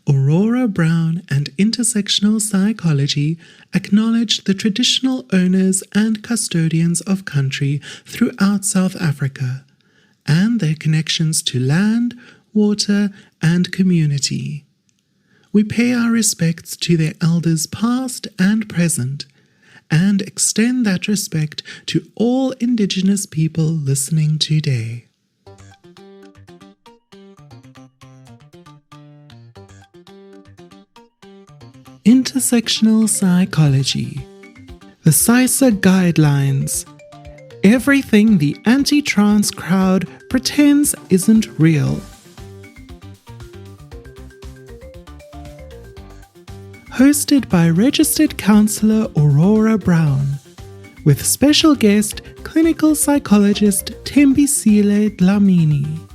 Aurora Brown and intersectional psychology acknowledge the traditional owners and custodians of country throughout South Africa and their connections to land, water, and community. We pay our respects to their elders past and present, and extend that respect to all Indigenous people listening today. Intersectional psychology. The PsySSA guidelines. Everything the anti-trans crowd pretends isn't real. Hosted by registered counsellor Aurora Brown, with special guest clinical psychologist Thembisile Dlamini.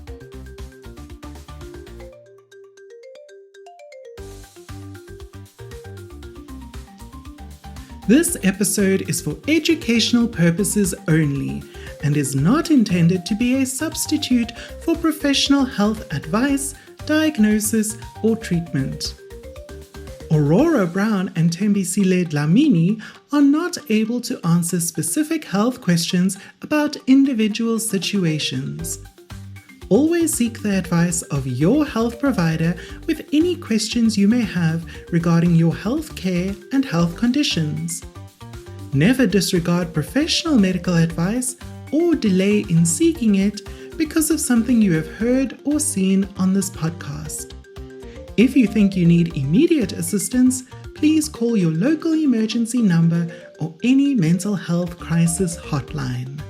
This episode is for educational purposes only and is not intended to be a substitute for professional health advice, diagnosis, or treatment. Aurora Brown and Thembisile Dlamini are not able to answer specific health questions about individual situations. Always seek the advice of your health provider with any questions you may have regarding your health care and health conditions. Never disregard professional medical advice or delay in seeking it because of something you have heard or seen on this podcast. If you think you need immediate assistance, please call your local emergency number or any mental health crisis hotline.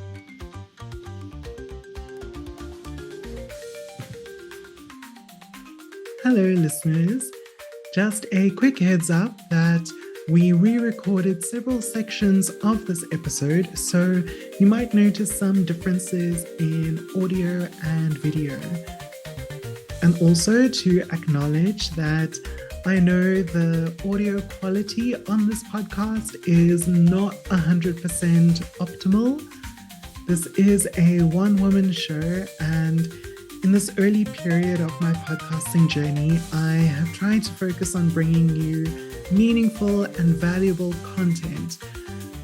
Hello listeners, just a quick heads up that we re-recorded several sections of this episode, so you might notice some differences in audio and video. And also to acknowledge that I know the audio quality on this podcast is not 100% optimal. This is a one-woman show, and in this early period of my podcasting journey, I have tried to focus on bringing you meaningful and valuable content.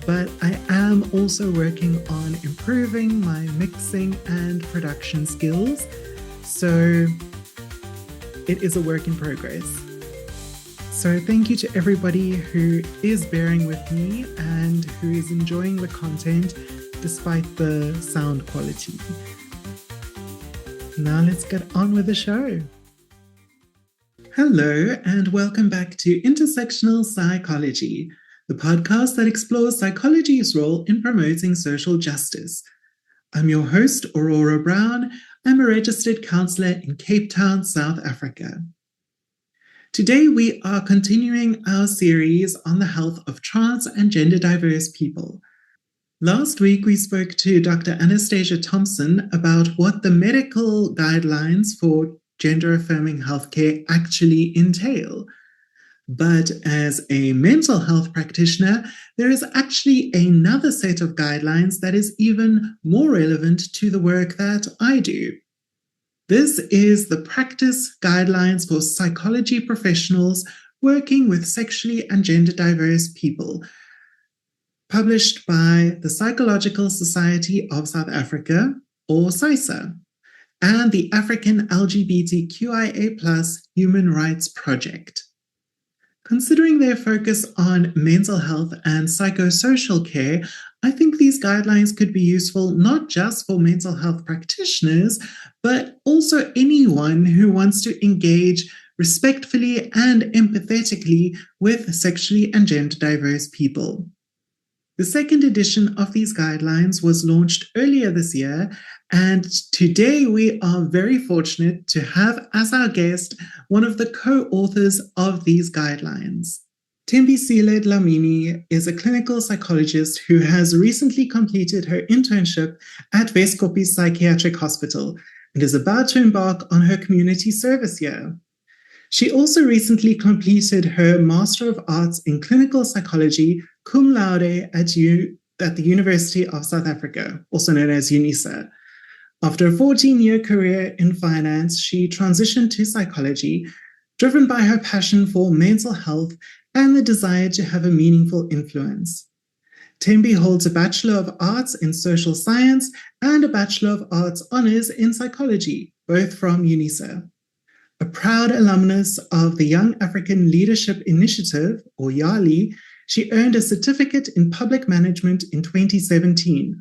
But I am also working on improving my mixing and production skills. So it is a work in progress. So thank you to everybody who is bearing with me and who is enjoying the content despite the sound quality. Now let's get on with the show. Hello and welcome back to Intersectional Psychology, the podcast that explores psychology's role in promoting social justice. I'm your host, Aurora Brown. I'm a registered counsellor in Cape Town, South Africa. Today we are continuing our series on the health of trans and gender diverse people. Last week we spoke to Dr. Anastasia Thompson about what the medical guidelines for gender-affirming healthcare actually entail. But as a mental health practitioner, there is actually another set of guidelines that is even more relevant to the work that I do. This is the practice guidelines for psychology professionals working with sexually and gender diverse people, published by the Psychological Society of South Africa, or PsySSA, and the African LGBTQIA+ Human Rights Project. Considering their focus on mental health and psychosocial care, I think these guidelines could be useful not just for mental health practitioners, but also anyone who wants to engage respectfully and empathetically with sexually and gender diverse people. The second edition of these guidelines was launched earlier this year, and today we are very fortunate to have as our guest one of the co-authors of these guidelines. Thembisile Dlamini is a clinical psychologist who has recently completed her internship at Weskopie Psychiatric Hospital and is about to embark on her community service year. She also recently completed her Master of Arts in Clinical Psychology cum laude at the University of South Africa, also known as UNISA. After a 14-year career in finance, she transitioned to psychology, driven by her passion for mental health and the desire to have a meaningful influence. Thembi holds a Bachelor of Arts in Social Science and a Bachelor of Arts Honours in Psychology, both from UNISA. A proud alumnus of the Young African Leadership Initiative, or YALI, she earned a certificate in public management in 2017.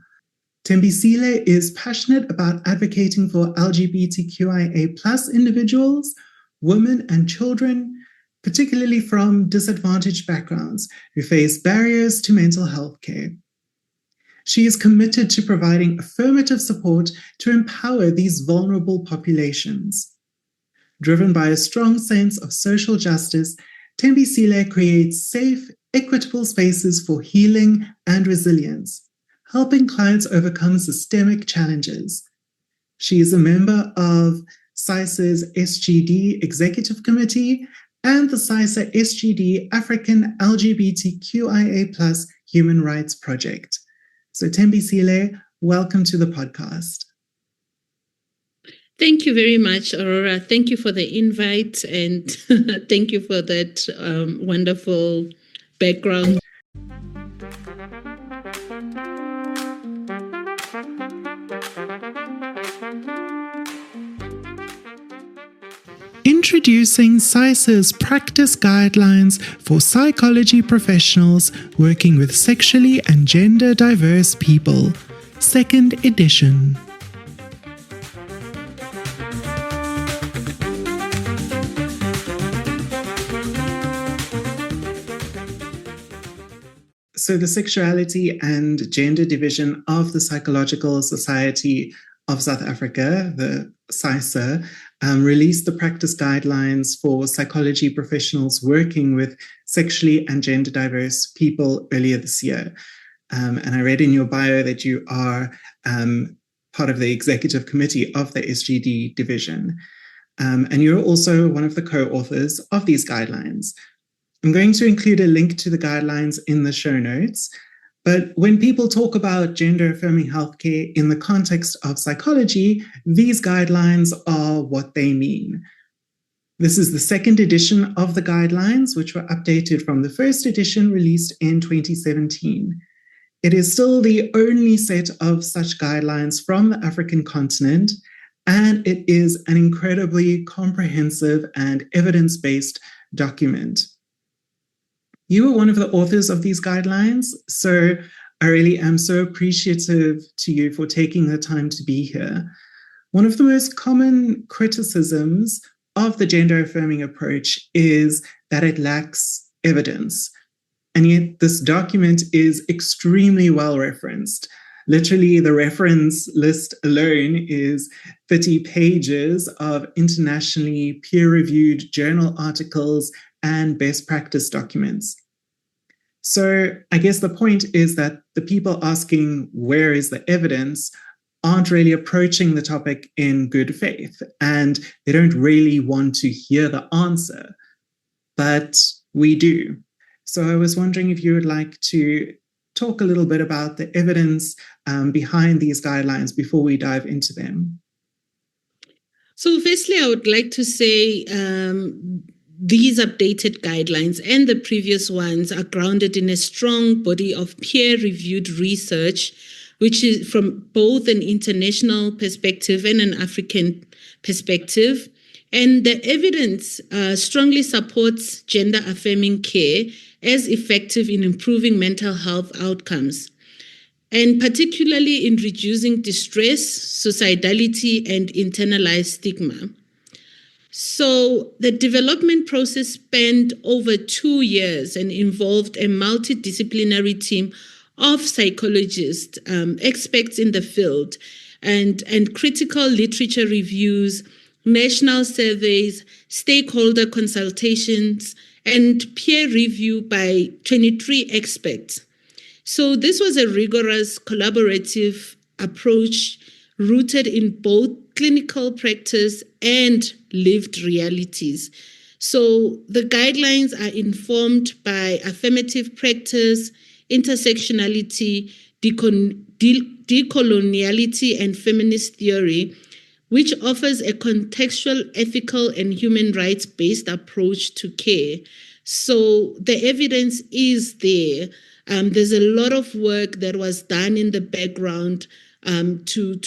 Thembisile is passionate about advocating for LGBTQIA+ individuals, women and children, particularly from disadvantaged backgrounds who face barriers to mental health care. She is committed to providing affirmative support to empower these vulnerable populations. Driven by a strong sense of social justice, Thembisile creates safe, equitable spaces for healing and resilience, helping clients overcome systemic challenges. She is a member of PsySSA's SGD Executive Committee and the PsySSA SGD African LGBTQIA+ Human Rights Project. So Thembisile, welcome to the podcast. Thank you very much, Aurora. Thank you for the invite and thank you for that wonderful background. Introducing PsySSA's practice guidelines for psychology professionals working with sexually and gender diverse people, 2nd edition. So the Sexuality and Gender Division of the Psychological Society of South Africa, the PsySSA, released the practice guidelines for psychology professionals working with sexually and gender diverse people earlier this year. And I read in your bio that you are part of the executive committee of the SGD division. And you're also one of the co-authors of these guidelines. I'm going to include a link to the guidelines in the show notes. But when people talk about gender-affirming healthcare in the context of psychology, these guidelines are what they mean. This is the 2nd edition of the guidelines, which were updated from the 1st edition released in 2017. It is still the only set of such guidelines from the African continent, and it is an incredibly comprehensive and evidence-based document. You were one of the authors of these guidelines, so I really am so appreciative to you for taking the time to be here. One of the most common criticisms of the gender-affirming approach is that it lacks evidence. And yet this document is extremely well referenced. Literally, the reference list alone is 30 pages of internationally peer-reviewed journal articles and best practice documents. So I guess the point is that the people asking where is the evidence aren't really approaching the topic in good faith, and they don't really want to hear the answer, but we do. So I was wondering if you would like to talk a little bit about the evidence behind these guidelines before we dive into them. So firstly, I would like to say these updated guidelines and the previous ones are grounded in a strong body of peer-reviewed research, which is from both an international perspective and an African perspective. And the evidence strongly supports gender-affirming care as effective in improving mental health outcomes, and particularly in reducing distress, suicidality, and internalized stigma. So the development process spanned over 2 years and involved a multidisciplinary team of psychologists, experts in the field, and critical literature reviews, national surveys, stakeholder consultations, and peer review by 23 experts. So this was a rigorous collaborative approach rooted in both clinical practice and lived realities. So the guidelines are informed by affirmative practice, intersectionality, decoloniality, and feminist theory, which offers a contextual, ethical, and human rights-based approach to care. So the evidence is there. There's a lot of work that was done in the background to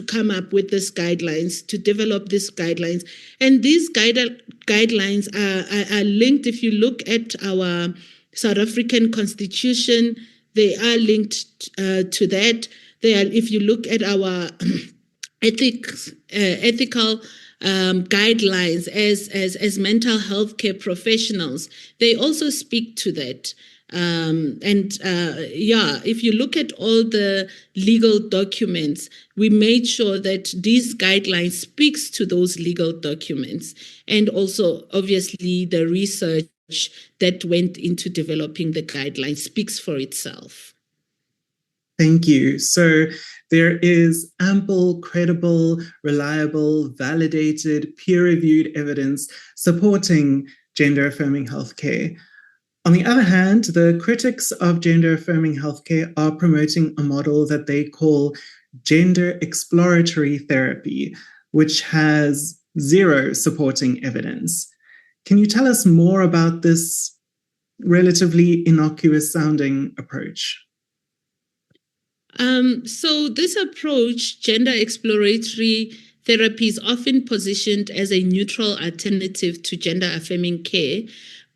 come up with these guidelines, to develop these guidelines. And these guidelines are linked. If you look at our South African Constitution, they are linked to that. If you look at our ethical guidelines as mental health care professionals, they also speak to that. If you look at all the legal documents, we made sure that these guidelines speaks to those legal documents, and also obviously the research that went into developing the guidelines speaks for itself. Thank you. So there is ample, credible, reliable, validated, peer-reviewed evidence supporting gender-affirming healthcare. On the other hand, the critics of gender-affirming healthcare are promoting a model that they call gender exploratory therapy, which has zero supporting evidence. Can you tell us more about this relatively innocuous-sounding approach? So this approach, gender exploratory therapy, is often positioned as a neutral alternative to gender-affirming care,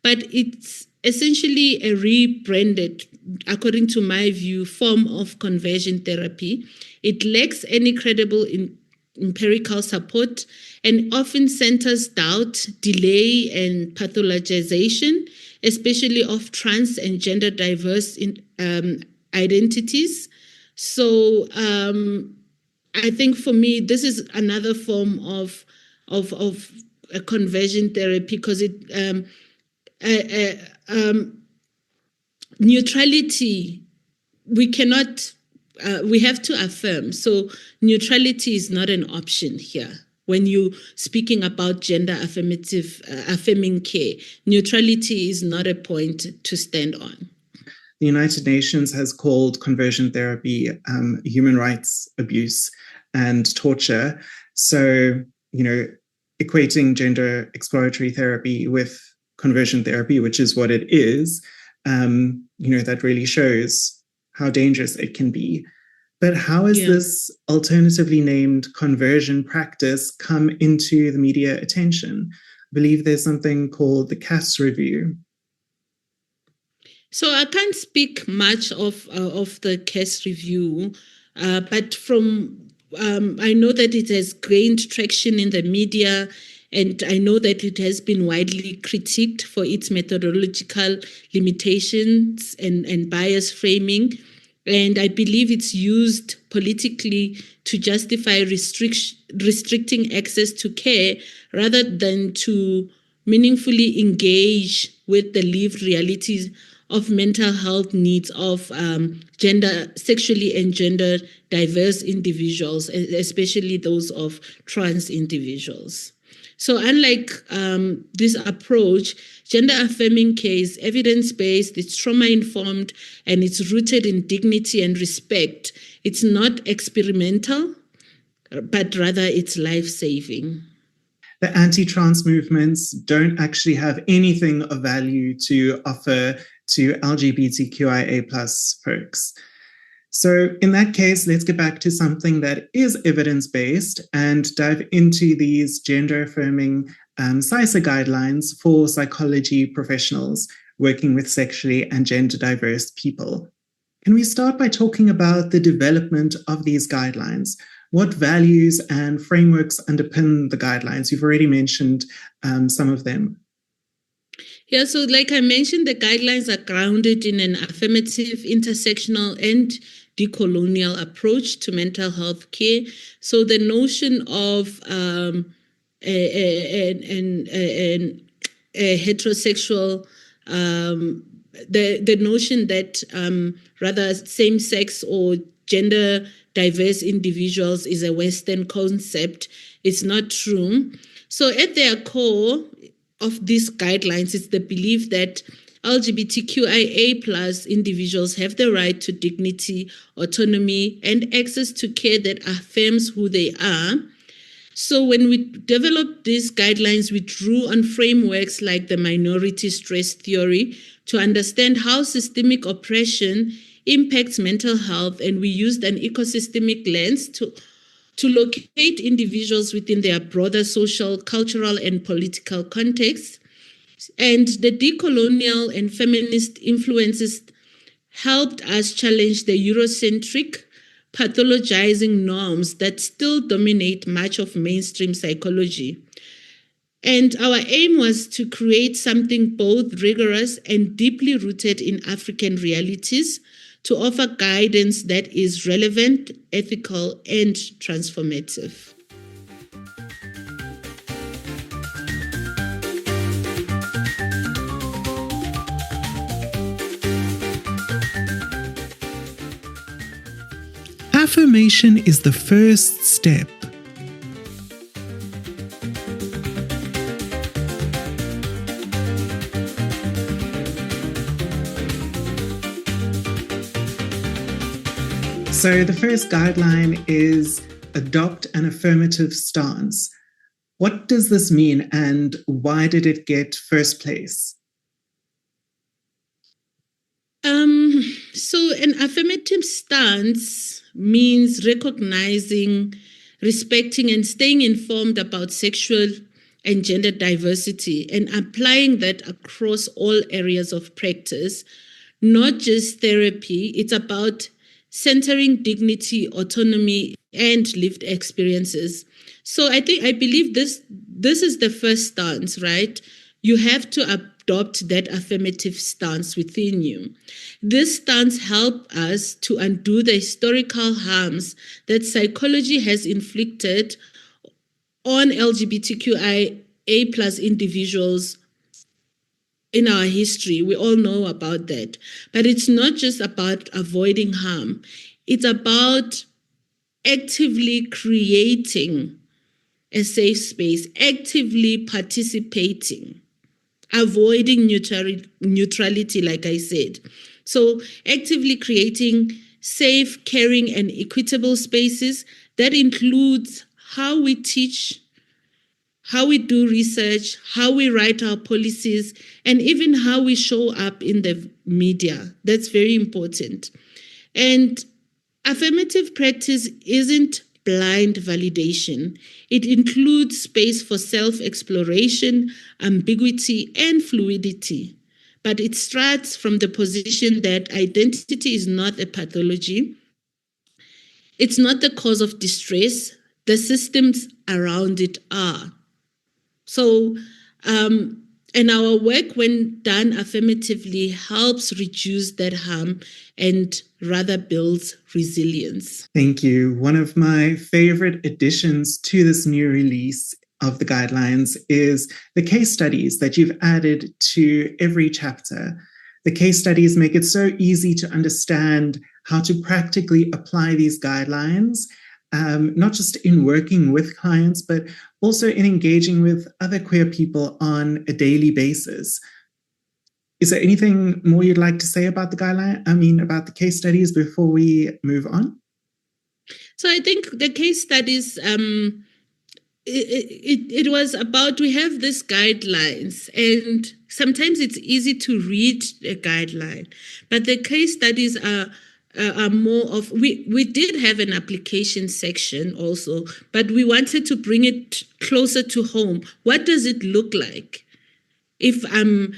but it's essentially a rebranded, according to my view, form of conversion therapy. It lacks any credible empirical support and often centers doubt, delay, and pathologization, especially of trans and gender diverse identities. So I think for me, this is another form of a conversion therapy, because it neutrality, we have to affirm. So neutrality is not an option here. When you're speaking about gender affirming care, neutrality is not a point to stand on. The United Nations has called conversion therapy human rights abuse and torture. So, equating gender exploratory therapy with conversion therapy, which is what it is, that really shows how dangerous it can be. But how has this alternatively named conversion practice come into the media attention? I believe there's something called the GAHC review. So I can't speak much of the GAHC review, but I know that it has gained traction in the media, and I know that it has been widely critiqued for its methodological limitations and bias framing. And I believe it's used politically to justify restricting access to care rather than to meaningfully engage with the lived realities of mental health needs of sexually and gender diverse individuals, especially those of trans individuals. So unlike this approach, gender-affirming care is evidence-based, it's trauma-informed, and it's rooted in dignity and respect. It's not experimental, but rather it's life-saving. The anti-trans movements don't actually have anything of value to offer to LGBTQIA plus folks. So in that case, let's get back to something that is evidence-based and dive into these gender-affirming PsySSA guidelines for psychology professionals working with sexually and gender-diverse people. Can we start by talking about the development of these guidelines? What values and frameworks underpin the guidelines? You've already mentioned some of them. Yeah, so like I mentioned, the guidelines are grounded in an affirmative, intersectional, and decolonial approach to mental health care. So the notion of a heterosexual, the notion that rather same-sex or gender diverse individuals is a Western concept is not true. So at their core of these guidelines is the belief that LGBTQIA plus individuals have the right to dignity, autonomy, and access to care that affirms who they are. So when we developed these guidelines, we drew on frameworks like the minority stress theory to understand how systemic oppression impacts mental health, and we used an ecosystemic lens to locate individuals within their broader social, cultural, and political contexts. And the decolonial and feminist influences helped us challenge the Eurocentric, pathologizing norms that still dominate much of mainstream psychology. And our aim was to create something both rigorous and deeply rooted in African realities, to offer guidance that is relevant, ethical, and transformative. Affirmation is the first step. So the first guideline is adopt an affirmative stance. What does this mean, and why did it get first place? So an affirmative stance means recognizing, respecting, and staying informed about sexual and gender diversity, and applying that across all areas of practice, not just therapy. It's about centering dignity, autonomy, and lived experiences. So I believe this is the first stance, right? You have to adopt that affirmative stance within you. This stance helps us to undo the historical harms that psychology has inflicted on LGBTQIA plus individuals in our history. We all know about that. But it's not just about avoiding harm. It's about actively creating a safe space, actively participating, avoiding neutrality, like I said. So actively creating safe, caring, and equitable spaces. That includes how we teach, how we do research, how we write our policies, and even how we show up in the media. That's very important. And affirmative practice isn't blind validation. It includes space for self-exploration, ambiguity, and fluidity. But it starts from the position that identity is not a pathology. It's not the cause of distress. The systems around it are. So, and our work, when done affirmatively, helps reduce that harm and rather builds resilience. Thank you. One of my favorite additions to this new release of the guidelines is the case studies that you've added to every chapter. The case studies make it so easy to understand how to practically apply these guidelines, not just in working with clients, but also in engaging with other queer people on a daily basis. Is there anything more you'd like to say about about the case studies before we move on? So I think the case studies, it was about, we have these guidelines, and sometimes it's easy to read a guideline, but the case studies are more of, we did have an application section also, but we wanted to bring it closer to home. What does it look like if I'm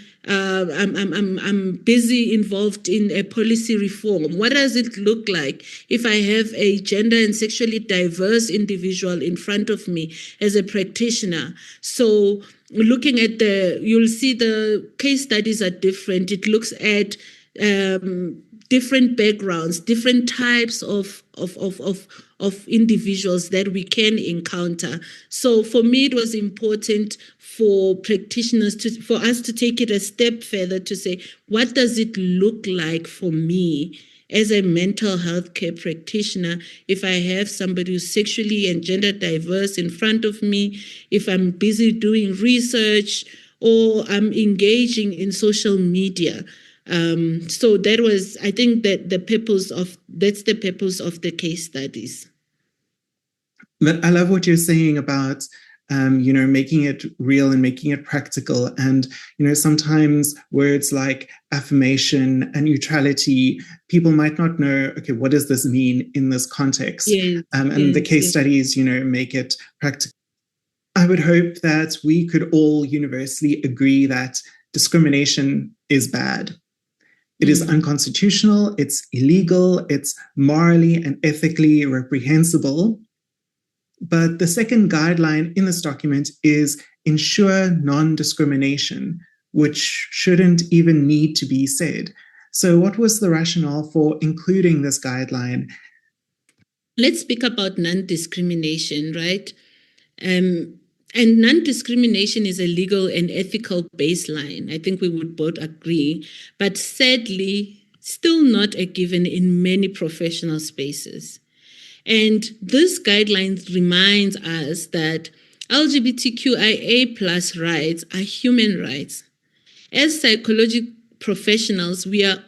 busy involved in a policy reform? What does it look like if I have a gender and sexually diverse individual in front of me as a practitioner? So looking at you'll see the case studies are different. It looks at different backgrounds, different types of individuals that we can encounter. So for me, it was important for practitioners for us to take it a step further to say, what does it look like for me as a mental health care practitioner if I have somebody who's sexually and gender diverse in front of me, if I'm busy doing research or I'm engaging in social media. So that was, I think, that's the purpose of the case studies. But I love what you're saying about, making it real and making it practical. And, sometimes words like affirmation and neutrality, people might not know, okay, what does this mean in this context? Yes, and the case studies, make it practical. I would hope that we could all universally agree that discrimination is bad. It is unconstitutional, it's illegal, it's morally and ethically reprehensible. But the second guideline in this document is ensure non-discrimination, which shouldn't even need to be said. So what was the rationale for including this guideline? Let's speak about non-discrimination, right? And non-discrimination is a legal and ethical baseline. I think we would both agree, but sadly, still not a given in many professional spaces. And this guideline reminds us that LGBTQIA plus rights are human rights. As psychology professionals, we are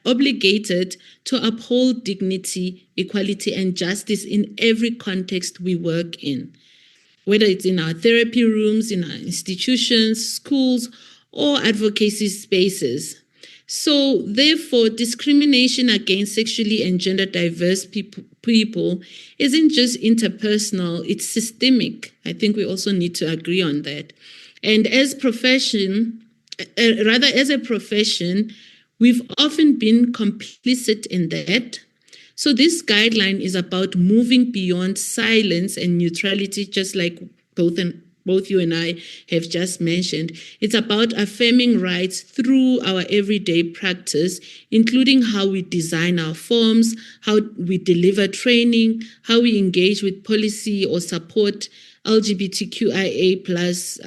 obligated to uphold dignity, equality, and justice in every context we work in, whether it's in our therapy rooms, in our institutions, schools, or advocacy spaces. So therefore, discrimination against sexually and gender diverse people isn't just interpersonal, it's systemic. I think we also need to agree on that. And as a profession, we've often been complicit in that. So this guideline is about moving beyond silence and neutrality, just like both you and I have just mentioned. It's about affirming rights through our everyday practice, including how we design our forms, how we deliver training, how we engage with policy or support LGBTQIA plus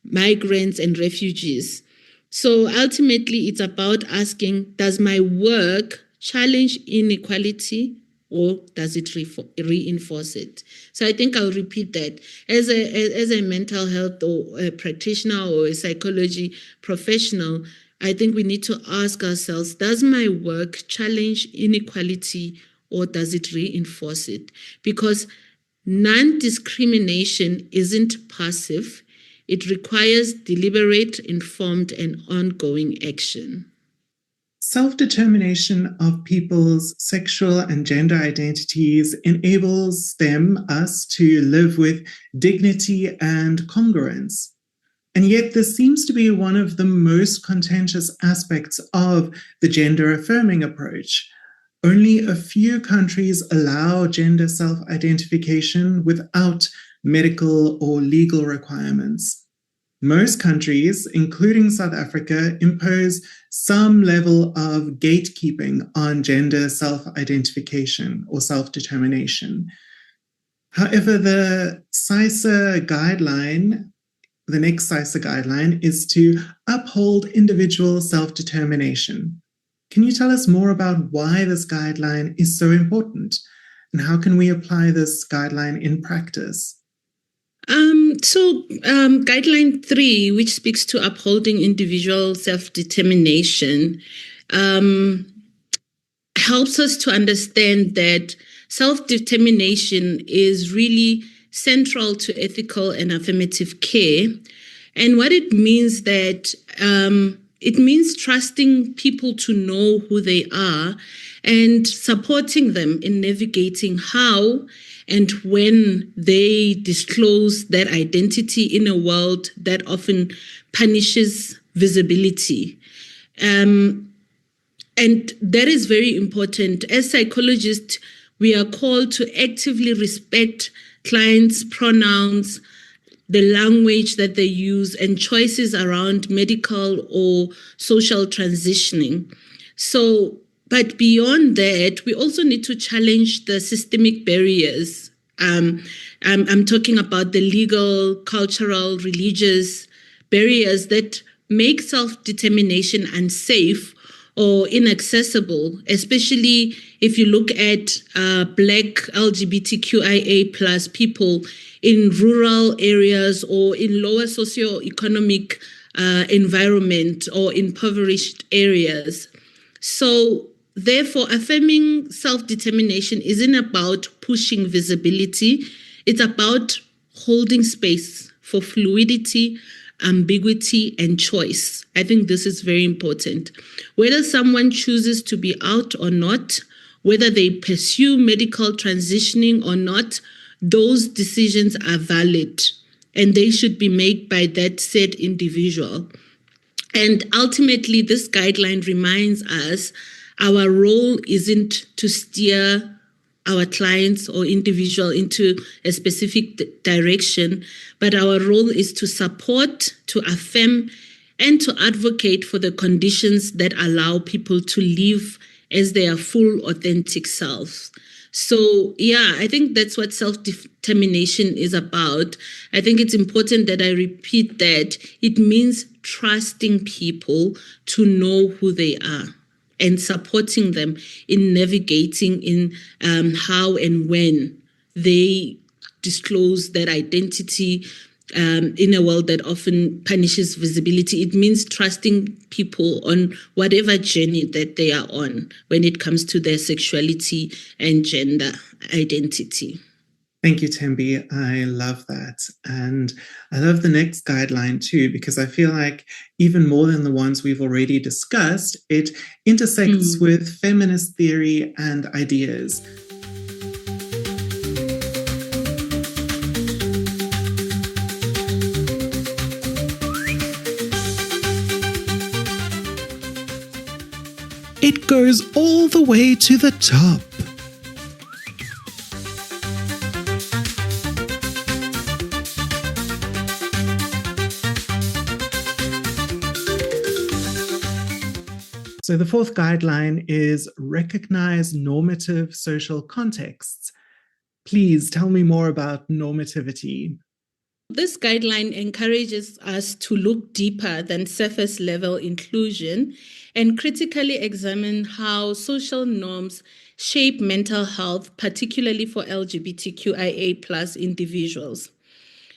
migrants and refugees. So ultimately, it's about asking, does my work challenge inequality or does it reinforce it? So I think I'll repeat that. As a mental health or a practitioner or a psychology professional, I think we need to ask ourselves, does my work challenge inequality or does it reinforce it? Because non-discrimination isn't passive. It requires deliberate, informed, and ongoing action. Self-determination of people's sexual and gender identities enables us to live with dignity and congruence. And yet this seems to be one of the most contentious aspects of the gender-affirming approach. Only a few countries allow gender self-identification without medical or legal requirements. Most countries, including South Africa, impose some level of gatekeeping on gender self-identification or self-determination. However, the PsySSA guideline, the next PsySSA guideline, is to uphold individual self-determination. Can you tell us more about why this guideline is so important and how can we apply this guideline in practice? Guideline 3, which speaks to upholding individual self-determination, helps us to understand that self-determination is really central to ethical and affirmative care. And what it means that it means trusting people to know who they are and supporting them in navigating how and when they disclose that identity in a world that often punishes visibility. And that is very important. As psychologists, we are called to actively respect clients' pronouns, the language that they use, and choices around medical or social transitioning. But beyond that, we also need to challenge the systemic barriers. I'm talking about the legal, cultural, religious barriers that make self-determination unsafe or inaccessible, especially if you look at Black LGBTQIA plus people in rural areas or in lower socioeconomic environment or impoverished areas. So therefore, affirming self-determination isn't about pushing visibility. It's about holding space for fluidity, ambiguity, and choice. I think this is very important. Whether someone chooses to be out or not, whether they pursue medical transitioning or not, those decisions are valid and they should be made by that said individual. And ultimately, this guideline reminds us our role isn't to steer our clients or individual into a specific direction, but our role is to support, to affirm, and to advocate for the conditions that allow people to live as their full, authentic selves. So, yeah, I think that's what self-determination is about. I think it's important that I repeat that. It means trusting people to know who they are and supporting them in navigating in how and when they disclose that identity in a world that often punishes visibility. It means trusting people on whatever journey that they are on when it comes to their sexuality and gender identity. Thank you, Thembi. I love that. And I love the next guideline too, because I feel like even more than the ones we've already discussed, it intersects with feminist theory and ideas. It goes all the way to the top. So the fourth guideline is recognize normative social contexts. Please tell me more about normativity. This guideline encourages us to look deeper than surface level inclusion and critically examine how social norms shape mental health, particularly for LGBTQIA+ individuals.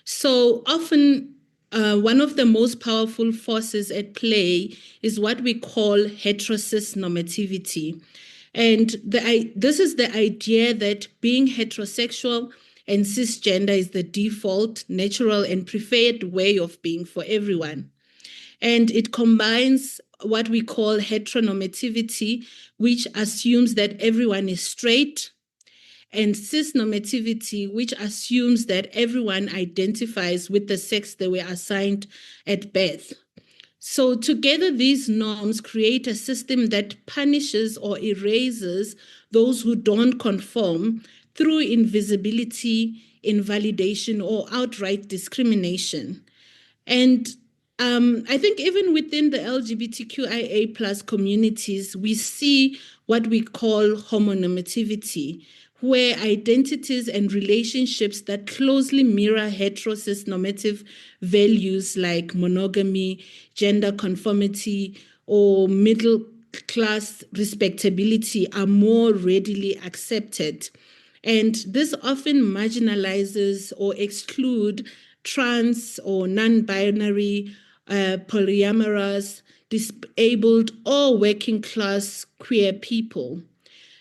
So often, one of the most powerful forces at play is what we call heterosis normativity. And this is the idea that being heterosexual and cisgender is the default, natural, and preferred way of being for everyone. And it combines what we call heteronormativity, which assumes that everyone is straight, and cisnormativity, which assumes that everyone identifies with the sex they were assigned at birth. So together, these norms create a system that punishes or erases those who don't conform through invisibility, invalidation, or outright discrimination. And I think even within the LGBTQIA+ communities, we see what we call homonormativity, where identities and relationships that closely mirror heterosis normative values like monogamy, gender conformity, or middle class respectability are more readily accepted. And this often marginalizes or exclude trans or non-binary, polyamorous, disabled, or working class queer people.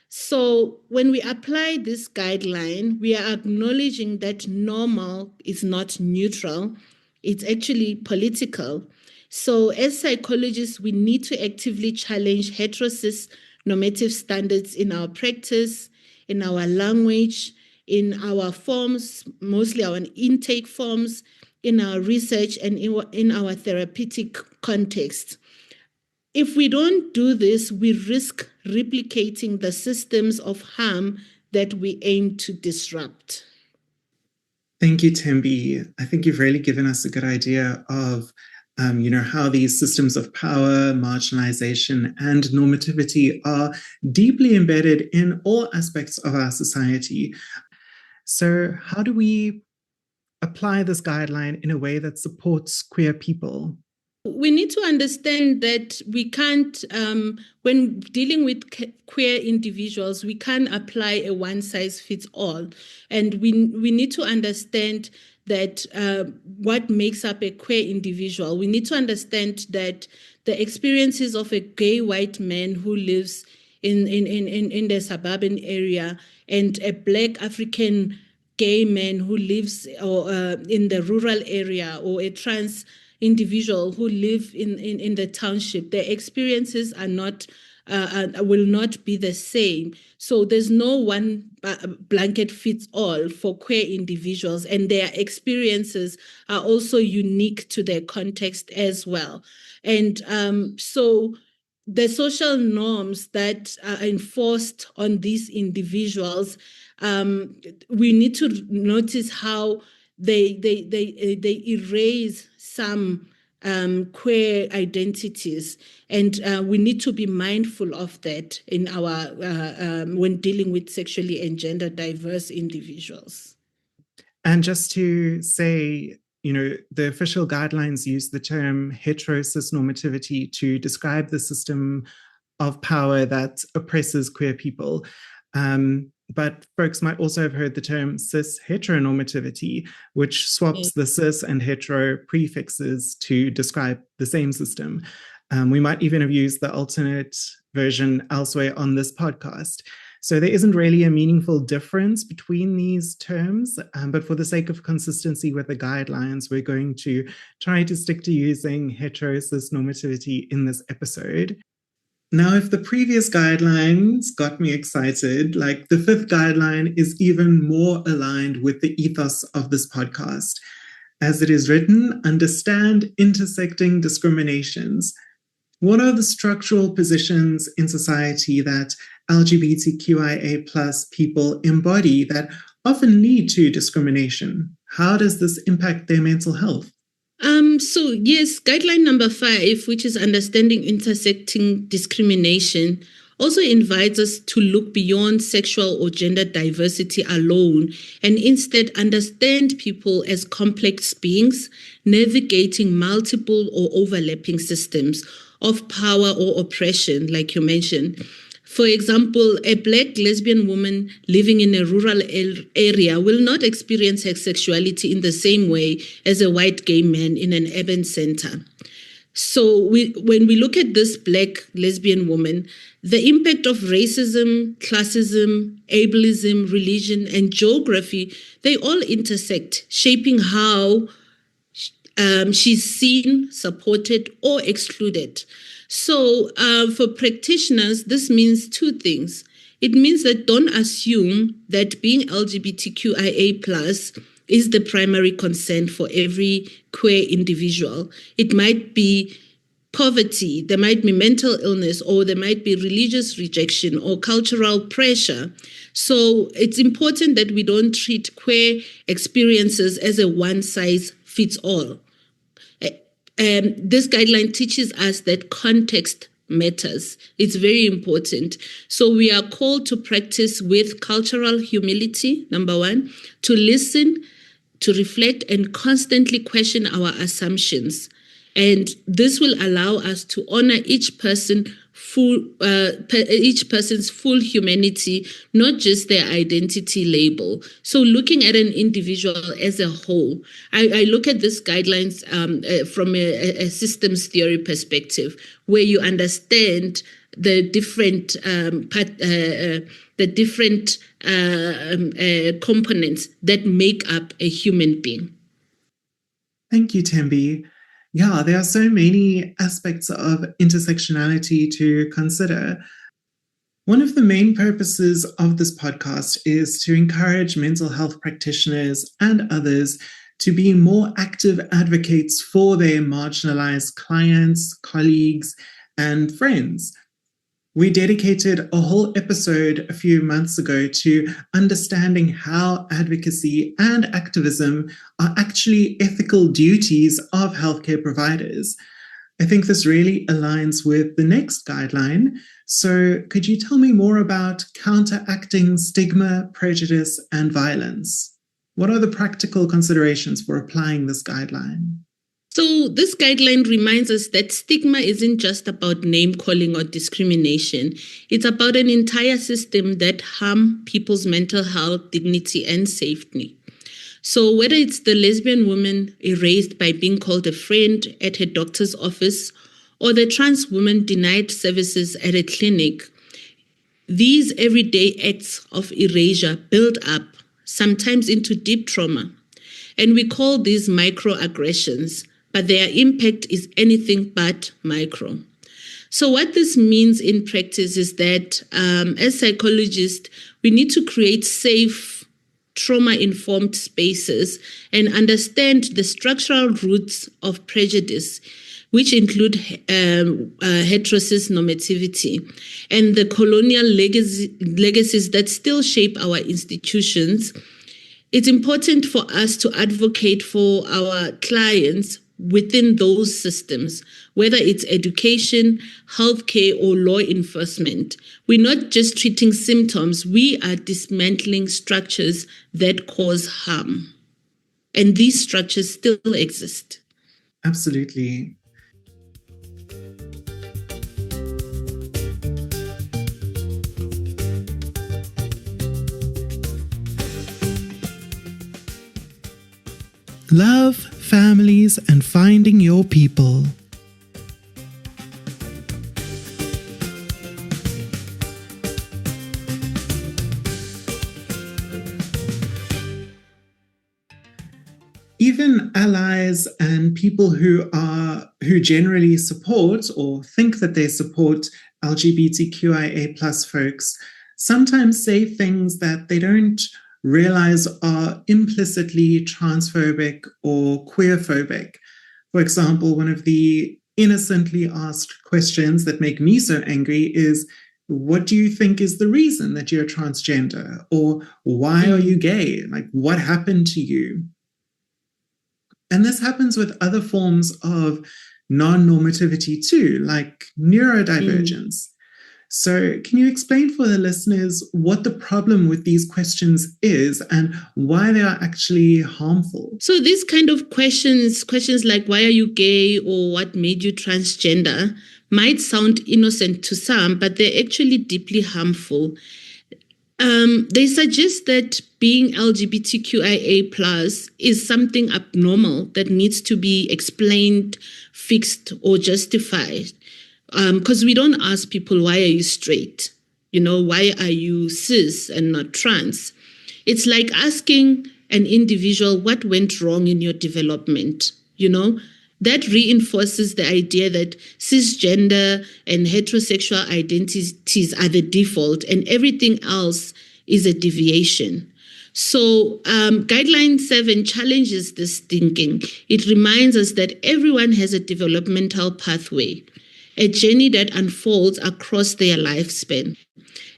So when we apply this guideline, we are acknowledging that normal is not neutral. It's actually political. So as psychologists, we need to actively challenge heterosis normative standards in our practice, in our language, in our forms, mostly our intake forms, in our research, and in our therapeutic context. If we don't do this, we risk replicating the systems of harm that we aim to disrupt. Thank you, Thembi. I think you've really given us a good idea of how these systems of power, marginalization, and normativity are deeply embedded in all aspects of our society. So how do we apply this guideline in a way that supports queer people? We need to understand that we can't, when dealing with queer individuals, we can't apply a one-size-fits-all. And we need to understand that what makes up a queer individual. We need to understand that the experiences of a gay white man who lives in the suburban area and a Black African gay man who lives in the rural area, or a trans individual who live in the township, their experiences are not will not be the same. So there's no one blanket fits all for queer individuals, and their experiences are also unique to their context as well. And so the social norms that are enforced on these individuals, we need to notice how they erase some queer identities, and we need to be mindful of that in our when dealing with sexually and gender diverse individuals. And just to say, the official guidelines use the term heterosis normativity to describe the system of power that oppresses queer people. But folks might also have heard the term cis heteronormativity, which swaps the cis and hetero prefixes to describe the same system. We might even have used the alternate version elsewhere on this podcast. So there isn't really a meaningful difference between these terms, but for the sake of consistency with the guidelines, we're going to try to stick to using heterosis normativity in this episode. Now, if the previous guidelines got me excited, like the fifth guideline is even more aligned with the ethos of this podcast. As it is written, understand intersecting discriminations. What are the structural positions in society that LGBTQIA plus people embody that often lead to discrimination? How does this impact their mental health? So yes, guideline number 5, which is understanding intersecting discrimination, also invites us to look beyond sexual or gender diversity alone and instead understand people as complex beings navigating multiple or overlapping systems of power or oppression, like you mentioned. For example, a Black lesbian woman living in a rural area will not experience her sexuality in the same way as a white gay man in an urban center. So when we look at this Black lesbian woman, the impact of racism, classism, ableism, religion, and geography, they all intersect, shaping how she's seen, supported, or excluded. So for practitioners, this means two things. It means that don't assume that being LGBTQIA plus is the primary concern for every queer individual. It might be poverty, there might be mental illness, or there might be religious rejection or cultural pressure. So it's important that we don't treat queer experiences as a one-size-fits-all. This guideline teaches us that context matters. It's very important. So we are called to practice with cultural humility, number 1, to listen, to reflect, and constantly question our assumptions. And this will allow us to honor each person's full humanity, not just their identity label. So looking at an individual as a whole, I look at these guidelines from a systems theory perspective, where you understand the different components that make up a human being. Thank you, Thembi. Yeah, there are so many aspects of intersectionality to consider. One of the main purposes of this podcast is to encourage mental health practitioners and others to be more active advocates for their marginalized clients, colleagues, and friends. We dedicated a whole episode a few months ago to understanding how advocacy and activism are actually ethical duties of healthcare providers. I think this really aligns with the next guideline. So could you tell me more about counteracting stigma, prejudice, and violence? What are the practical considerations for applying this guideline? So this guideline reminds us that stigma isn't just about name calling or discrimination. It's about an entire system that harm people's mental health, dignity, and safety. So whether it's the lesbian woman erased by being called a friend at her doctor's office, or the trans woman denied services at a clinic, these everyday acts of erasure build up, sometimes into deep trauma. And we call these microaggressions, but their impact is anything but micro. So what this means in practice is that as psychologists, we need to create safe, trauma-informed spaces and understand the structural roots of prejudice, which include heterosis normativity and the colonial legacies that still shape our institutions. It's important for us to advocate for our clients within those systems, whether it's education, healthcare, or law enforcement. We're not just treating symptoms, we are dismantling structures that cause harm. And these structures still exist. Absolutely. Love, families, and finding your people. Even allies and people who generally support or think that they support LGBTQIA plus folks sometimes say things that they don't realize are implicitly transphobic or queerphobic. For example, one of the innocently asked questions that make me so angry is, what do you think is the reason that you're transgender? Or why are you gay? Like, what happened to you? And this happens with other forms of non-normativity too, like neurodivergence. So can you explain for the listeners what the problem with these questions is and why they are actually harmful? So these kind of questions like why are you gay or what made you transgender, might sound innocent to some, but they're actually deeply harmful. They suggest that being LGBTQIA plus is something abnormal that needs to be explained, fixed, or justified. Because we don't ask people, why are you straight? Why are you cis and not trans? It's like asking an individual what went wrong in your development, That reinforces the idea that cisgender and heterosexual identities are the default and everything else is a deviation. So Guideline 7 challenges this thinking. It reminds us that everyone has a developmental pathway, a journey that unfolds across their lifespan.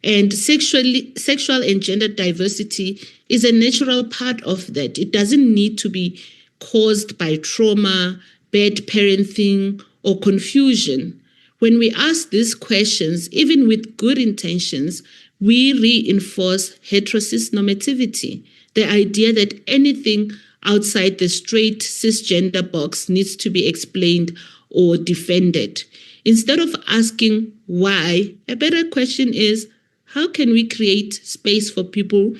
And sexual and gender diversity is a natural part of that. It doesn't need to be caused by trauma, bad parenting, or confusion. When we ask these questions, even with good intentions, we reinforce heterosis normativity, the idea that anything outside the straight cisgender box needs to be explained or defended. Instead of asking why, a better question is, how can we create space for people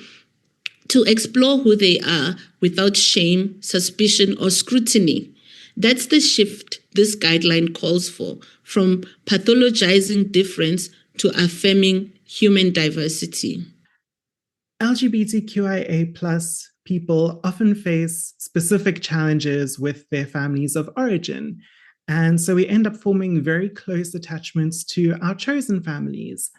to explore who they are without shame, suspicion, or scrutiny? That's the shift this guideline calls for, from pathologizing difference to affirming human diversity. LGBTQIA plus people often face specific challenges with their families of origin. And so we end up forming very close attachments to our chosen families.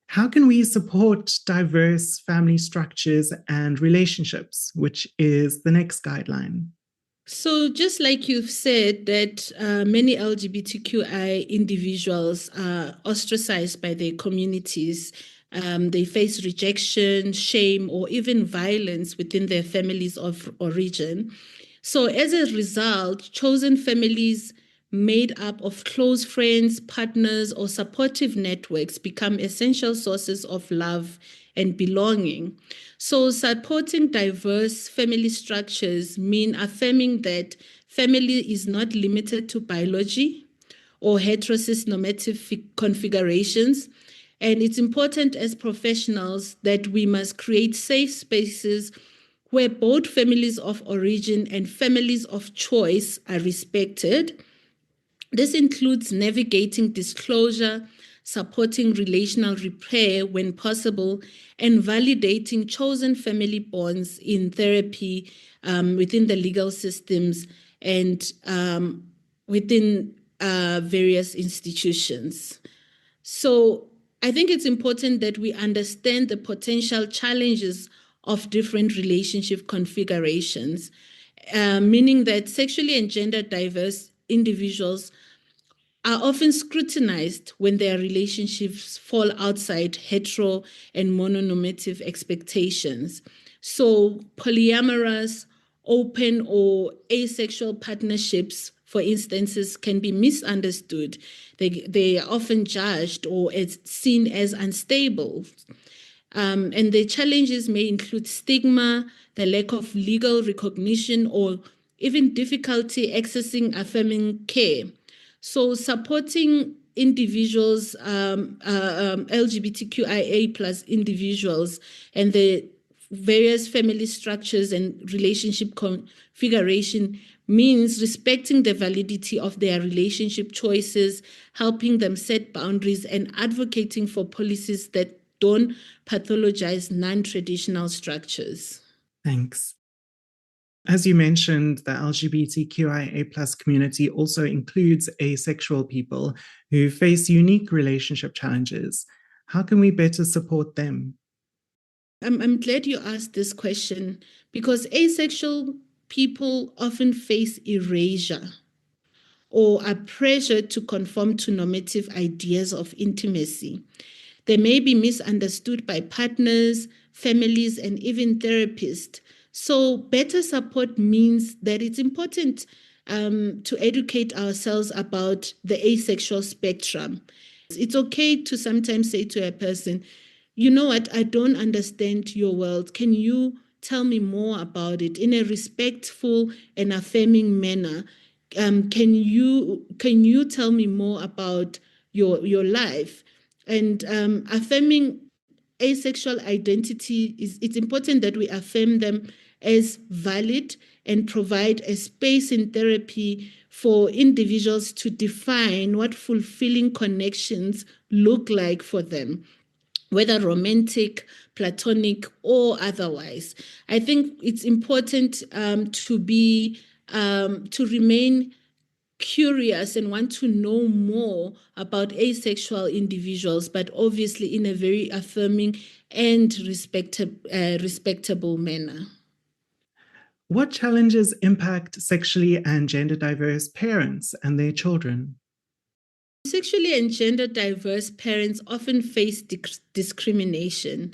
How can we support diverse family structures and relationships, which is the next guideline? So just like you've said that many LGBTQI individuals are ostracized by their communities, they face rejection, shame, or even violence within their families of origin. So as a result, chosen families made up of close friends, partners, or supportive networks become essential sources of love and belonging. So supporting diverse family structures mean affirming that family is not limited to biology or heterosis normative configurations. And it's important as professionals that we must create safe spaces where both families of origin and families of choice are respected. This includes navigating disclosure, supporting relational repair when possible, and validating chosen family bonds in therapy, within the legal systems, and within various institutions. So I think it's important that we understand the potential challenges of different relationship configurations, meaning that sexually and gender diverse individuals are often scrutinized when their relationships fall outside hetero and mononormative expectations. So polyamorous, open or asexual partnerships, for instances, can be misunderstood. They are often judged or seen as unstable. And the challenges may include stigma, the lack of legal recognition, or even difficulty accessing affirming care. So supporting individuals, LGBTQIA plus individuals, and the various family structures and relationship configuration means respecting the validity of their relationship choices, helping them set boundaries, and advocating for policies that don't pathologize non-traditional structures. Thanks. As you mentioned, the LGBTQIA plus community also includes asexual people who face unique relationship challenges. How can we better support them? I'm glad you asked this question because asexual people often face erasure or are pressured to conform to normative ideas of intimacy. They may be misunderstood by partners, families, and even therapists. So better support means that it's important to educate ourselves about the asexual spectrum. It's okay to sometimes say to a person, you know what, I don't understand your world. Can you tell me more about it in a respectful and affirming manner? Can you tell me more about your life? And affirming asexual identity it's important that we affirm them as valid and provide a space in therapy for individuals to define what fulfilling connections look like for them, whether romantic, platonic, or otherwise. I think it's important to remain curious and want to know more about asexual individuals, but obviously in a very affirming and respectable manner. What challenges impact sexually and gender diverse parents and their children? Sexually and gender diverse parents often face discrimination.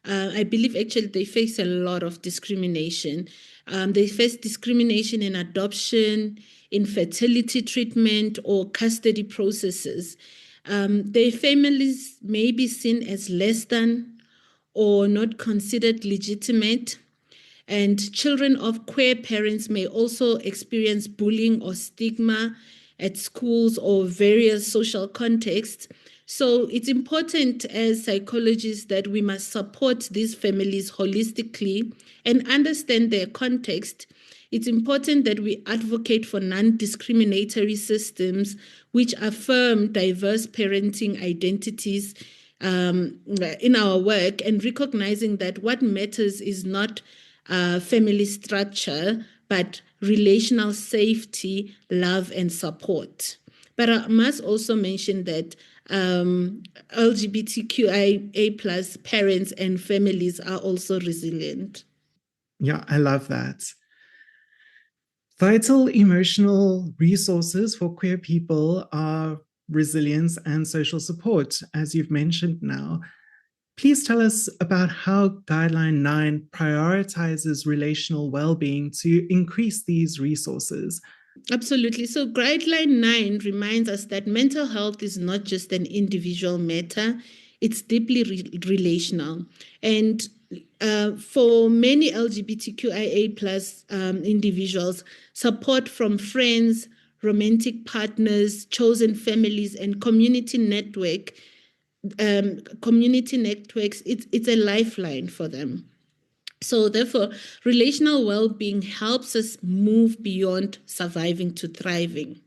I believe actually they face a lot of discrimination. They face discrimination in adoption, in fertility treatment, or custody processes. Their families may be seen as less than or not considered legitimate. And children of queer parents may also experience bullying or stigma at schools or various social contexts. So it's important as psychologists that we must support these families holistically and understand their context. It's important that we advocate for non-discriminatory systems which affirm diverse parenting identities in our work, and recognizing that what matters is not family structure, but relational safety, love, and support. But I must also mention that LGBTQIA plus parents and families are also resilient. Yeah, I love that. Vital emotional resources for queer people are resilience and social support, as you've mentioned now. Please tell us about how Guideline 9 prioritizes relational well-being to increase these resources. Absolutely. So Guideline 9 reminds us that mental health is not just an individual matter, it's deeply relational. And for many LGBTQIA plus individuals, support from friends, romantic partners, chosen families, and community networks, it's a lifeline for them. So therefore, relational well-being helps us move beyond surviving to thriving.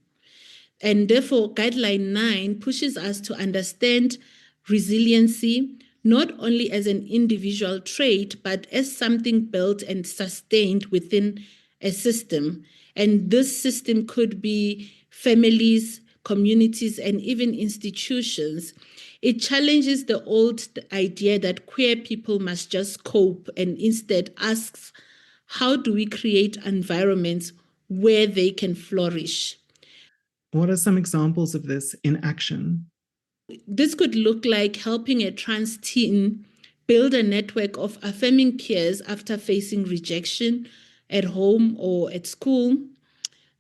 And therefore, Guideline 9 pushes us to understand resiliency not only as an individual trait, but as something built and sustained within a system. And this system could be families, communities, and even institutions. It challenges the old idea that queer people must just cope and instead asks, how do we create environments where they can flourish? What are some examples of this in action? This could look like helping a trans teen build a network of affirming peers after facing rejection at home or at school.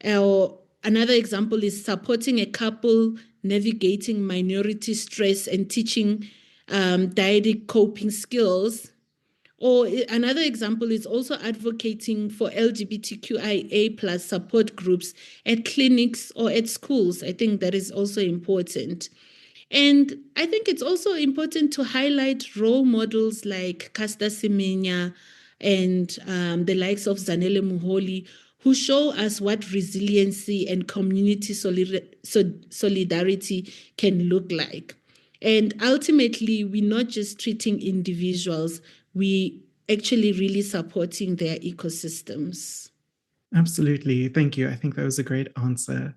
Or another example is supporting a couple navigating minority stress and teaching dyadic coping skills. Or another example is also advocating for LGBTQIA plus support groups at clinics or at schools. I think that is also important. And I think it's also important to highlight role models like Caster Semenya and the likes of Zanele Muholi, who show us what resiliency and community solidarity can look like. And ultimately, we're not just treating individuals, we actually really supporting their ecosystems. Absolutely. Thank you. I think that was a great answer.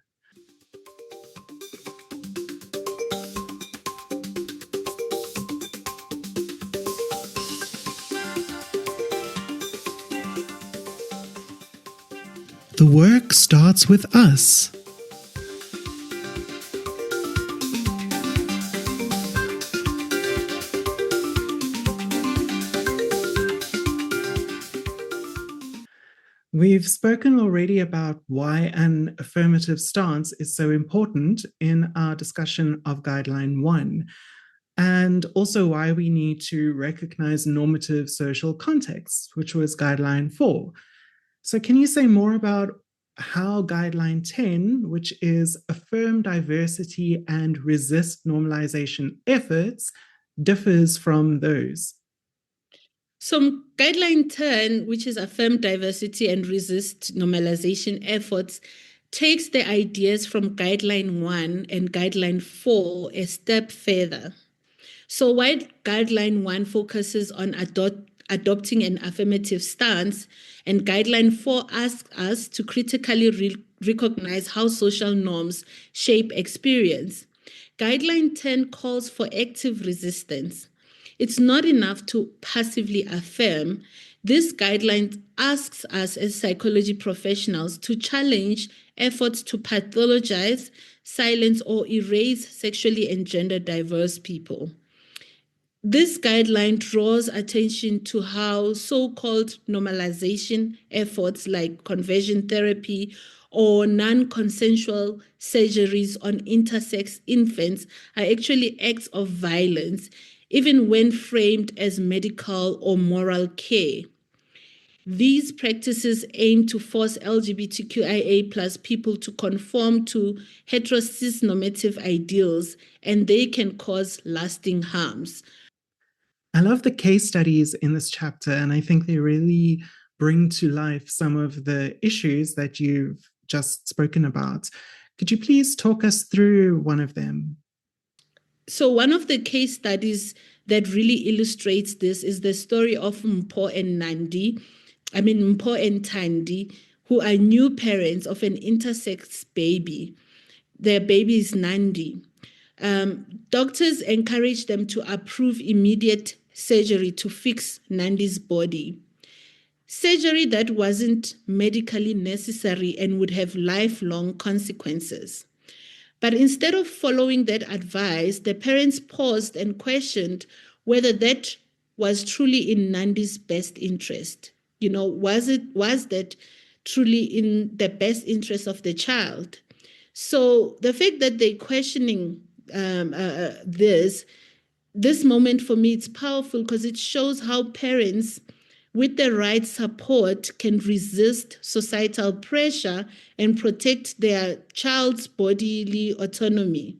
The work starts with us. We've spoken already about why an affirmative stance is so important in our discussion of Guideline 1, and also why we need to recognize normative social contexts, which was Guideline 4. So can you say more about how Guideline 10, which is affirm diversity and resist normalization efforts, differs from those? So Guideline 10, which is affirm diversity and resist normalization efforts, takes the ideas from Guideline 1 and Guideline 4 a step further. So while Guideline 1 focuses on adopting an affirmative stance, and Guideline 4 asks us to critically recognize how social norms shape experience, Guideline 10 calls for active resistance. It's not enough to passively affirm. This guideline asks us as psychology professionals to challenge efforts to pathologize, silence, or erase sexually and gender diverse people. This guideline draws attention to how so-called normalization efforts like conversion therapy or non-consensual surgeries on intersex infants are actually acts of violence, even when framed as medical or moral care. These practices aim to force LGBTQIA plus people to conform to heterosis normative ideals, and they can cause lasting harms. I love the case studies in this chapter, and I think they really bring to life some of the issues that you've just spoken about. Could you please talk us through one of them? So one of the case studies that really illustrates this is the story of Mpho and Thandi, who are new parents of an intersex baby. Their baby is Nandi. Doctors encouraged them to approve immediate surgery to fix Nandi's body. Surgery that wasn't medically necessary and would have lifelong consequences. But instead of following that advice, the parents paused and questioned whether that was truly in Nandi's best interest. Was that truly in the best interest of the child? So the fact that they're questioning this, this moment for me, it's powerful because it shows how parents with the right support can resist societal pressure and protect their child's bodily autonomy.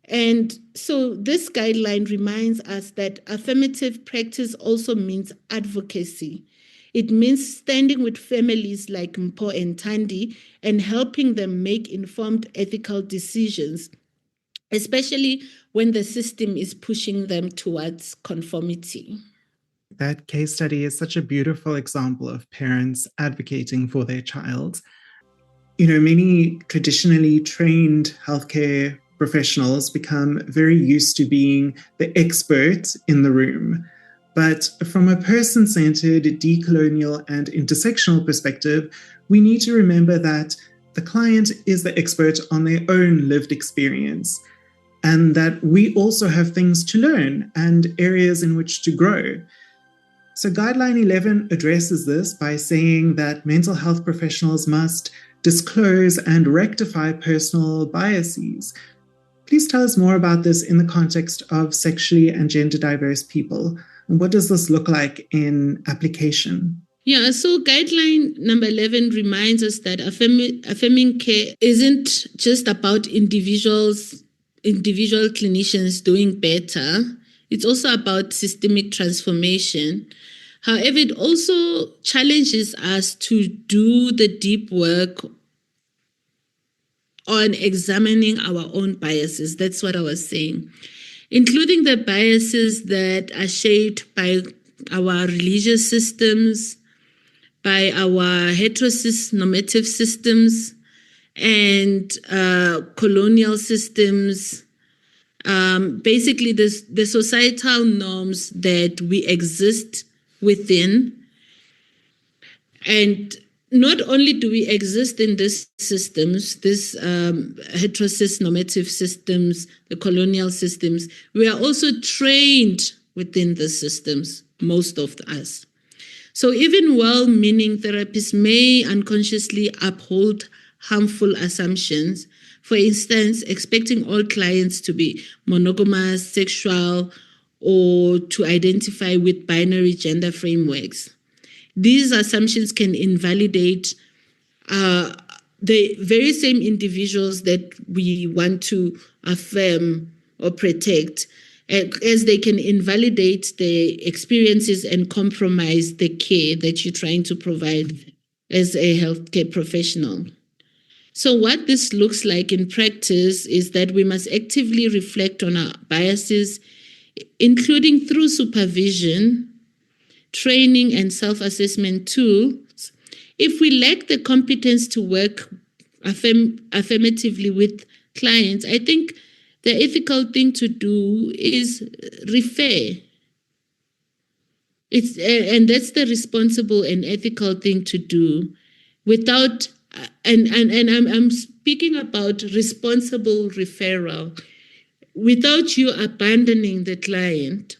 And so this guideline reminds us that affirmative practice also means advocacy. It means standing with families like Mpo and Thandi and helping them make informed ethical decisions, especially when the system is pushing them towards conformity. That case study is such a beautiful example of parents advocating for their child. Many traditionally trained healthcare professionals become very used to being the expert in the room. But from a person-centered, decolonial, and intersectional perspective, we need to remember that the client is the expert on their own lived experience, and that we also have things to learn and areas in which to grow. So Guideline 11 addresses this by saying that mental health professionals must disclose and rectify personal biases. Please tell us more about this in the context of sexually and gender diverse people. What does this look like in application? Yeah, so guideline number 11 reminds us that affirming care isn't just about individual clinicians doing better. It's also about systemic transformation. However, it also challenges us to do the deep work on examining our own biases. That's what I was saying, including the biases that are shaped by our religious systems, by our heterosis normative systems, and colonial systems. Basically, the societal norms that we exist within. And not only do we exist in these systems, these heterosis normative systems, the colonial systems, we are also trained within the systems, most of us. So even well-meaning therapists may unconsciously uphold harmful assumptions. For instance, expecting all clients to be monogamous, sexual, or to identify with binary gender frameworks. These assumptions can invalidate the very same individuals that we want to affirm or protect, as they can invalidate the experiences and compromise the care that you're trying to provide as a healthcare professional. So what this looks like in practice is that we must actively reflect on our biases, including through supervision, training, and self-assessment tools. If we lack the competence to work affirmatively with clients, I think the ethical thing to do is refer. And that's the responsible and ethical thing to do, without and I'm speaking about responsible referral, without you abandoning the client,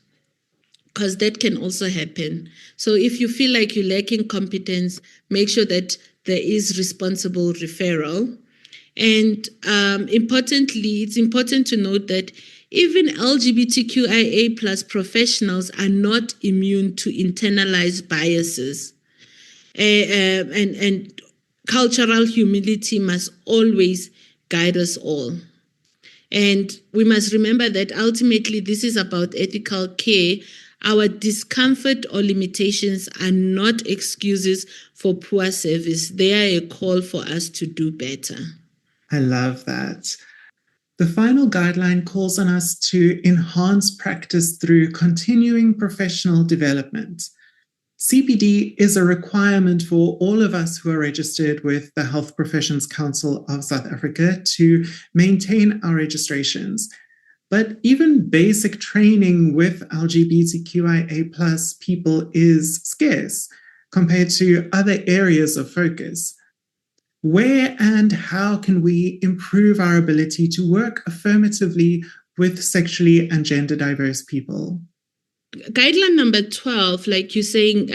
because that can also happen. So if you feel like you're lacking competence, make sure that there is responsible referral. And importantly, it's important to note that even LGBTQIA plus professionals are not immune to internalized biases. And cultural humility must always guide us all. And we must remember that ultimately this is about ethical care. Our discomfort or limitations are not excuses for poor service. They are a call for us to do better. I love that. The final guideline calls on us to enhance practice through continuing professional development. CPD is a requirement for all of us who are registered with the Health Professions Council of South Africa to maintain our registrations. But even basic training with LGBTQIA plus people is scarce compared to other areas of focus. Where and how can we improve our ability to work affirmatively with sexually and gender diverse people? Guideline number 12, like you're saying,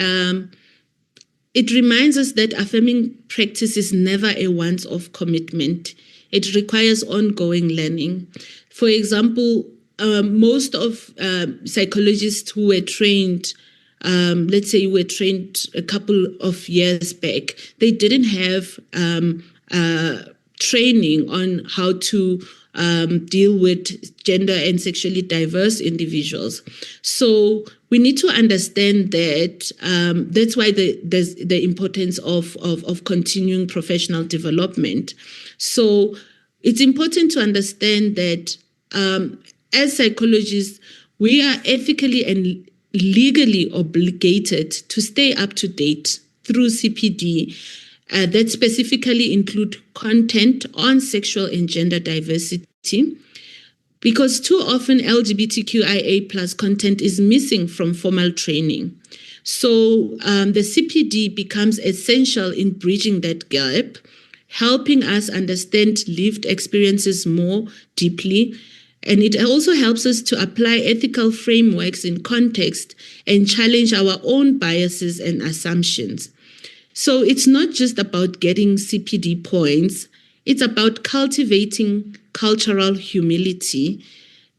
it reminds us that affirming practice is never a once-off commitment. It requires ongoing learning. For example, most of psychologists who were trained, let's say were trained a couple of years back, they didn't have training on how to deal with gender and sexually diverse individuals. So we need to understand that. That's why there's the importance of continuing professional development. So it's important to understand that as psychologists, we are ethically and legally obligated to stay up to date through CPD that specifically include content on sexual and gender diversity, because too often LGBTQIA plus content is missing from formal training. So the CPD becomes essential in bridging that gap, helping us understand lived experiences more deeply. And it also helps us to apply ethical frameworks in context and challenge our own biases and assumptions. So it's not just about getting CPD points. It's about cultivating cultural humility.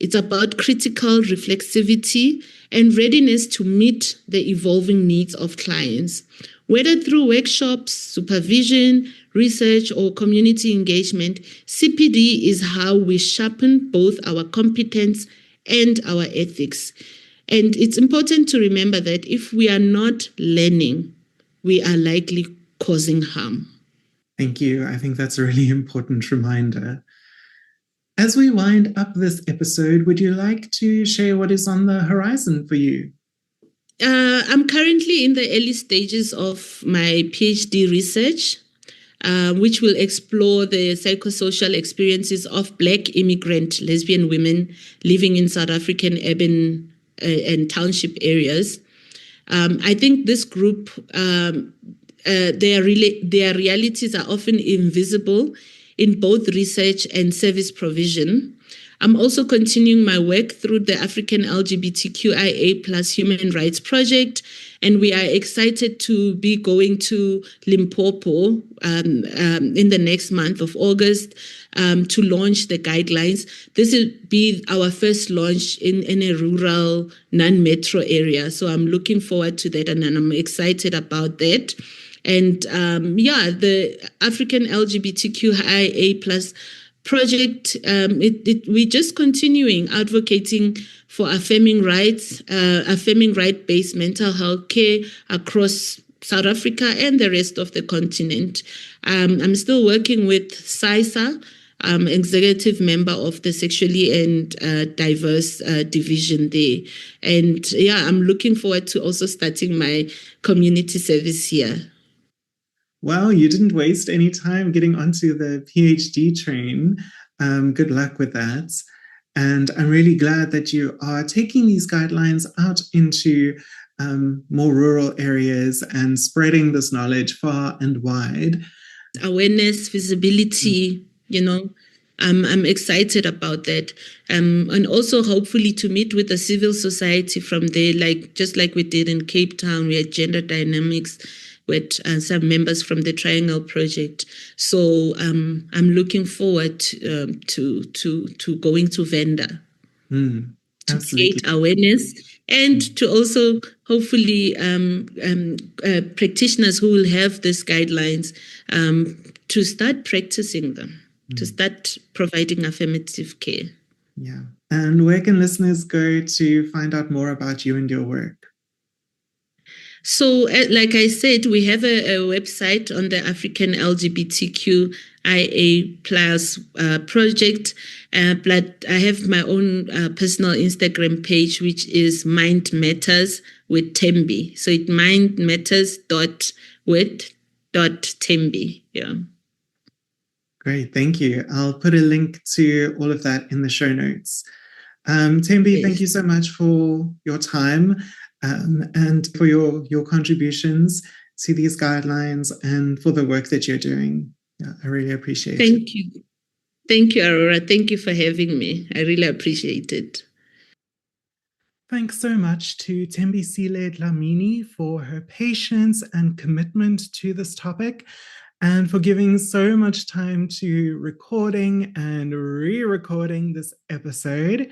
It's about critical reflexivity and readiness to meet the evolving needs of clients. Whether through workshops, supervision, research, or community engagement, CPD is how we sharpen both our competence and our ethics. And it's important to remember that if we are not learning, we are likely causing harm. Thank you. I think that's a really important reminder. As we wind up this episode, would you like to share what is on the horizon for you? I'm currently in the early stages of my PhD research, which will explore the psychosocial experiences of Black immigrant lesbian women living in South African urban and township areas. I think this group, their realities are often invisible in both research and service provision. I'm also continuing my work through the African LGBTQIA plus Human Rights Project, and we are excited to be going to Limpopo in the next month of August to launch the guidelines. This will be our first launch in a rural, non-metro area. So I'm looking forward to that, and I'm excited about that. And the African LGBTQIA plus project, we're just continuing advocating for affirming rights, affirming right-based mental health care across South Africa and the rest of the continent. I'm still working with PsySSA, executive member of the sexually and diverse division there. And I'm looking forward to also starting my community service here. Well, you didn't waste any time getting onto the PhD train. Good luck with that. And I'm really glad that you are taking these guidelines out into more rural areas and spreading this knowledge far and wide. Awareness, visibility, I'm excited about that. And also hopefully to meet with the civil society from there, just like we did in Cape Town, we had gender dynamics with some members from the Triangle Project. So I'm looking forward to going to Venda to create awareness and to also hopefully practitioners who will have these guidelines to start practicing them, to start providing affirmative care. Yeah. And where can listeners go to find out more about you and your work? So, like I said, we have a website on the African LGBTQIA plus project, but I have my own personal Instagram page, which is Mind Matters with Thembi. So it's mindmatters.with.thembi. Yeah. Great, thank you. I'll put a link to all of that in the show notes. Thembi, thank you so much for your time. And for your contributions to these guidelines and for the work that you're doing. Yeah, I really appreciate it. Thank you. Thank you, Aurora. Thank you for having me. I really appreciate it. Thanks so much to Thembisile Dlamini for her patience and commitment to this topic and for giving so much time to recording and re-recording this episode.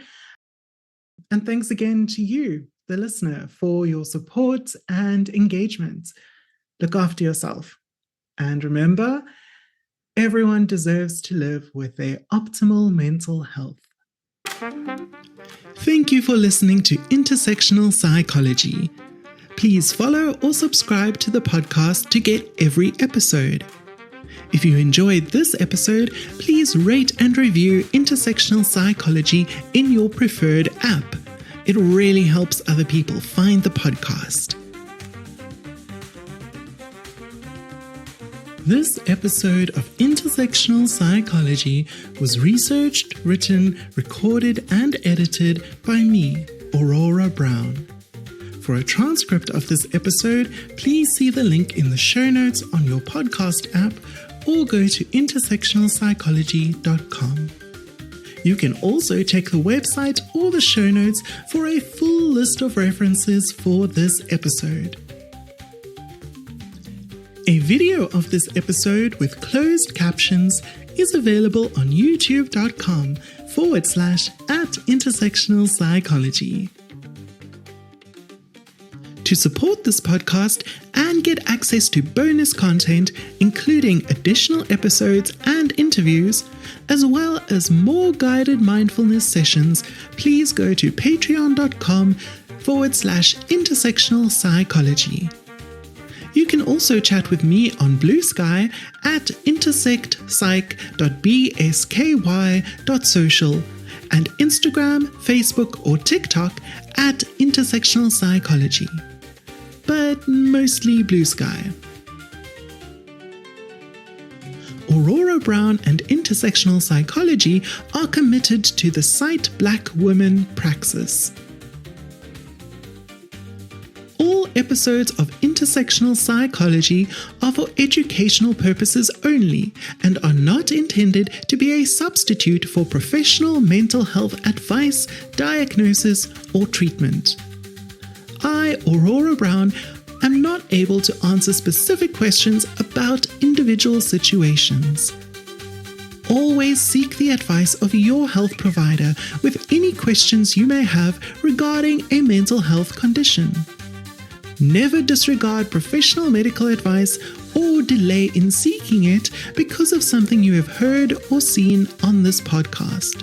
And thanks again to you, the listener, for your support and engagement. Look after yourself. And remember, everyone deserves to live with their optimal mental health. Thank you for listening to Intersectional Psychology. Please follow or subscribe to the podcast to get every episode. If you enjoyed this episode, please rate and review Intersectional Psychology in your preferred app. It really helps other people find the podcast. This episode of Intersectional Psychology was researched, written, recorded, and edited by me, Aurora Brown. For a transcript of this episode, please see the link in the show notes on your podcast app or go to intersectionalpsychology.com. You can also check the website or the show notes for a full list of references for this episode. A video of this episode with closed captions is available on youtube.com/@intersectionalpsychology. To support this podcast and get access to bonus content, including additional episodes and interviews, as well as more guided mindfulness sessions, please go to patreon.com/intersectionalpsychology. You can also chat with me on Blue Sky at intersectpsych.bsky.social and Instagram, Facebook, or TikTok at Intersectional Psychology. But mostly Blue Sky. Aurora Brown and Intersectional Psychology are committed to the Cite Black Women praxis. All episodes of Intersectional Psychology are for educational purposes only and are not intended to be a substitute for professional mental health advice, diagnosis, or treatment. I, Aurora Brown, am not able to answer specific questions about individual situations. Always seek the advice of your health provider with any questions you may have regarding a mental health condition. Never disregard professional medical advice or delay in seeking it because of something you have heard or seen on this podcast.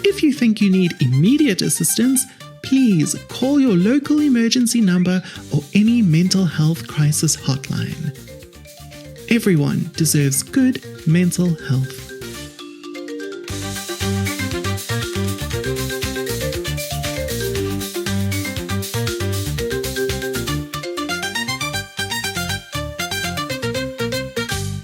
If you think you need immediate assistance, please call your local emergency number or any mental health crisis hotline. Everyone deserves good mental health.